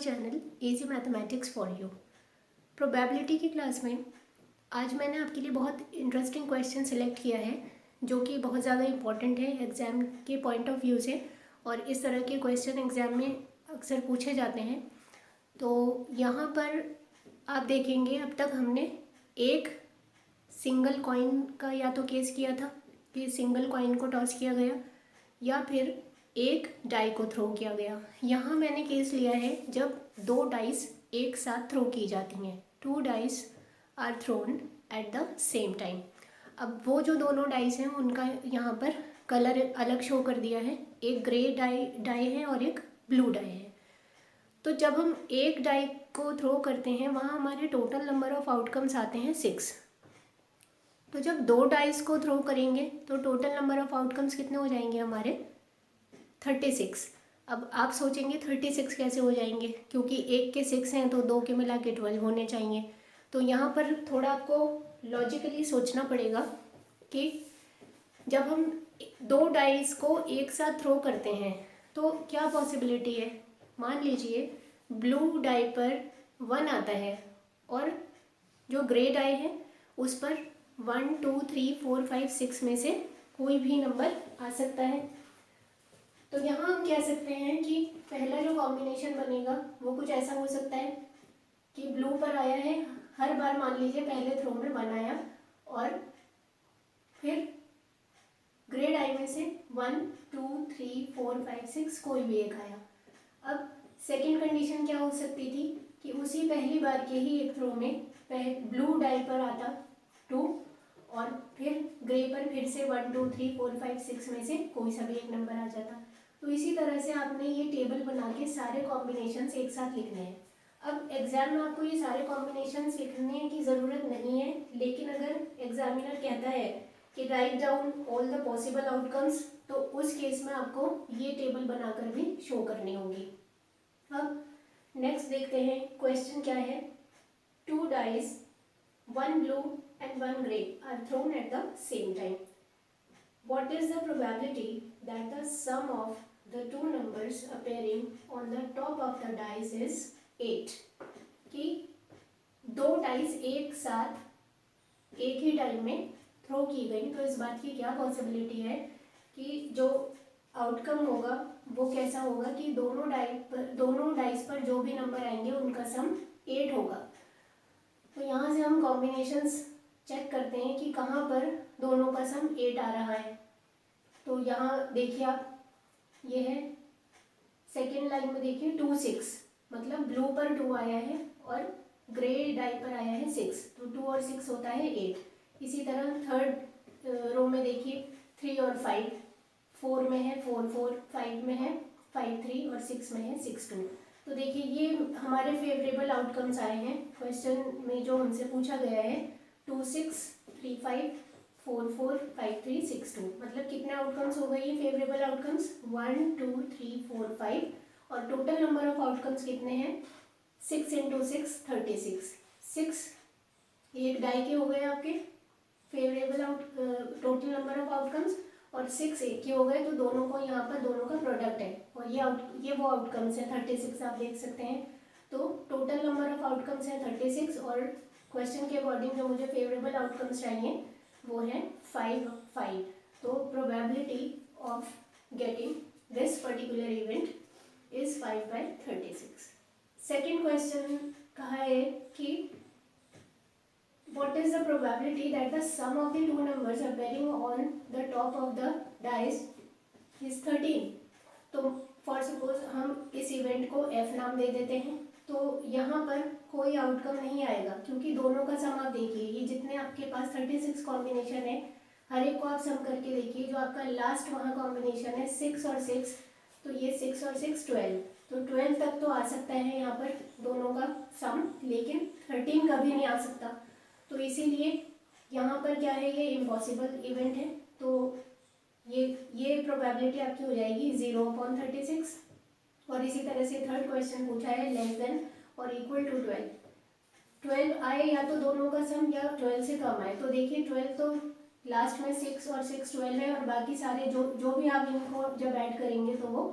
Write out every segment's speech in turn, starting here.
Channel easy mathematics for you. Probability की class में आज मैंने आपके लिए बहुत इंटरेस्टिंग क्वेश्चन सिलेक्ट किया है जो कि बहुत ज़्यादा इम्पॉर्टेंट है एग्ज़ाम के पॉइंट ऑफ व्यू से, और इस तरह के क्वेश्चन एग्ज़ाम में अक्सर पूछे जाते हैं। तो यहाँ पर आप देखेंगे अब तक हमने एक सिंगल कॉइन का या तो केस किया था कि सिंगल कॉइन को टॉस किया गया या फिर एक डाई को थ्रो किया गया। यहाँ मैंने केस लिया है जब दो डाइस एक साथ थ्रो की जाती हैं, 2 dice are thrown at the same time. अब वो जो दोनों डाइस हैं उनका यहाँ पर कलर अलग शो कर दिया है, एक ग्रे डाई है और एक ब्लू डाई है। तो जब हम एक डाई को थ्रो करते हैं वहाँ हमारे टोटल नंबर ऑफ आउटकम्स आते हैं 6। तो जब दो डाइस को थ्रो करेंगे तो टोटल नंबर ऑफ आउटकम्स कितने हो जाएंगे हमारे 36। अब आप सोचेंगे 36 कैसे हो जाएंगे, क्योंकि एक के 6 हैं तो दो के मिला के 12 होने चाहिए। तो यहाँ पर थोड़ा आपको लॉजिकली सोचना पड़ेगा कि जब हम दो डाइस को एक साथ थ्रो करते हैं तो क्या पॉसिबिलिटी है। मान लीजिए ब्लू डाई पर 1 आता है और जो ग्रे डाई है उस पर 1 2 3 4 5 6 में से कोई भी नंबर आ सकता है। तो यहाँ हम कह सकते हैं कि पहला जो कॉम्बिनेशन बनेगा वो कुछ ऐसा हो सकता है कि ब्लू पर आया है, हर बार मान लीजिए पहले थ्रो में 1 आया और फिर ग्रे डाई में से 1 2 3 4 5 6 कोई भी एक आया। अब सेकंड कंडीशन क्या हो सकती थी कि उसी पहली बार के ही एक थ्रो में ब्लू डाई पर आता 2 और फिर ग्रे पर फिर से 1 2 3 4 5 6 में से कोई सा भी एक नंबर आ जाता। तो इसी तरह से आपने ये टेबल बना के सारे कॉम्बिनेशंस एक साथ लिखने हैं। अब एग्जाम में आपको ये सारे कॉम्बिनेशंस लिखने की ज़रूरत नहीं है, लेकिन अगर एग्जामिनर कहता है कि write down all the possible outcomes, तो उस केस में आपको ये टेबल बनाकर भी शो करनी होगी। अब नेक्स्ट देखते हैं क्वेश्चन क्या है। 2 dice 1 blue and 1 gray are thrown at the same time. What is the probability that the sum of the two numbers appearing on the top of the dice is 8? कि दो dice एक साथ एक ही time में throw की गई, तो इस बात की क्या पॉसिबिलिटी है कि जो आउटकम होगा वो कैसा होगा कि दोनों डाइस पर जो भी नंबर आएंगे उनका सम 8 होगा। तो यहाँ से हम कॉम्बिनेशंस चेक करते हैं कि कहाँ पर दोनों का सम 8 आ रहा है। तो यहाँ देखिए आप, ये है सेकेंड लाइन में देखिए 2 6, मतलब ब्लू पर 2 आया है और ग्रे डाई पर आया है 6, तो 2 और 6 होता है 8। इसी तरह थर्ड रो में देखिए 3 और 5, 4 में है 4 4, 5 में है 5 3 और 6 में है 6 2। तो देखिए ये हमारे फेवरेबल आउटकम्स आए हैं क्वेश्चन में जो हमसे पूछा गया है 2 6 3 5 4 4 5 3 6 2, मतलब कितने आउटकम्स हो गए ये फेवरेबल आउटकम्स 1 2 3 4 5, और टोटल नंबर ऑफ आउटकम्स कितने हैं 6 × 6 36। 6 एक डाई के हो गए आपके favourable total number of outcomes, और 6 एक के हो गए, तो दोनों को यहाँ पर दोनों का प्रोडक्ट है और ये वो आउटकम्स है 36 आप देख सकते हैं। तो टोटल नंबर ऑफ आउटकम्स है 36 और क्वेश्चन के अकॉर्डिंग जो मुझे फेवरेबल आउटकम्स चाहिए वो है 5 5। तो probability of getting this particular event is 5/36। Second question कहा है कि what is the probability that the sum of the two numbers appearing on the top of the dice is 13? तो फॉर सपोज हम इस इवेंट को f नाम दे देते हैं, तो यहाँ पर कोई आउटकम नहीं आएगा क्योंकि दोनों का सम आप देखिए, ये जितने आपके पास 36 कॉम्बिनेशन है हर एक को आप सम करके देखिए, जो आपका लास्ट वहाँ कॉम्बिनेशन है 6 और 6, तो ये 6 और 6 12, तो 12 तक तो आ सकता है यहाँ पर दोनों का सम, लेकिन 13 कभी नहीं आ सकता। तो इसीलिए यहाँ पर क्या है, ये इम्पॉसिबल इवेंट है। तो ये प्रोबेबिलिटी आपकी हो जाएगी 0/36। और इसी तरह से थर्ड क्वेश्चन पूछा है लेस देन और इक्वल टू 12 आए या तो दोनों का सम या 12 से कम आए। तो देखिए 12 तो लास्ट में 6 और 6 12 है, और बाकी सारे जो भी आप इनको जब ऐड करेंगे तो वो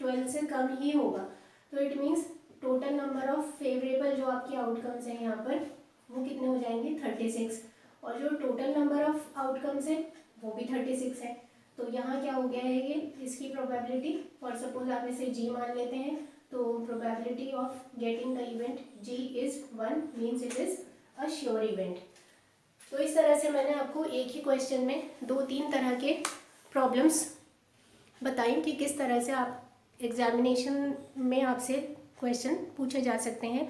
12 से कम ही होगा। तो it means total number of favourable जो आपके आउटकम्स हैं यहाँ पर वो कितने हो जाएंगे 36, और जो टोटल नंबर ऑफ आउटकम्स है वो भी 36 है। तो यहाँ क्या हो गया है ये इसकी प्रोबेबिलिटी, फॉर सपोज आप इसे जी मान लेते हैं, तो probability of getting the event G is 1 means it is a sure event. तो इस तरह से मैंने आपको एक ही क्वेश्चन में 2-3 तरह के प्रॉब्लम्स बताएं कि किस तरह से आप एग्जामिनेशन में आपसे क्वेश्चन पूछे जा सकते हैं।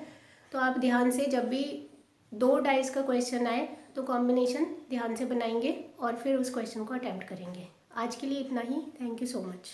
तो आप ध्यान से जब भी 2 डाइस का क्वेश्चन आए तो कॉम्बिनेशन ध्यान से बनाएंगे और फिर उस क्वेश्चन को अटैम्प्ट करेंगे। आज के लिए इतना ही। Thank you so much.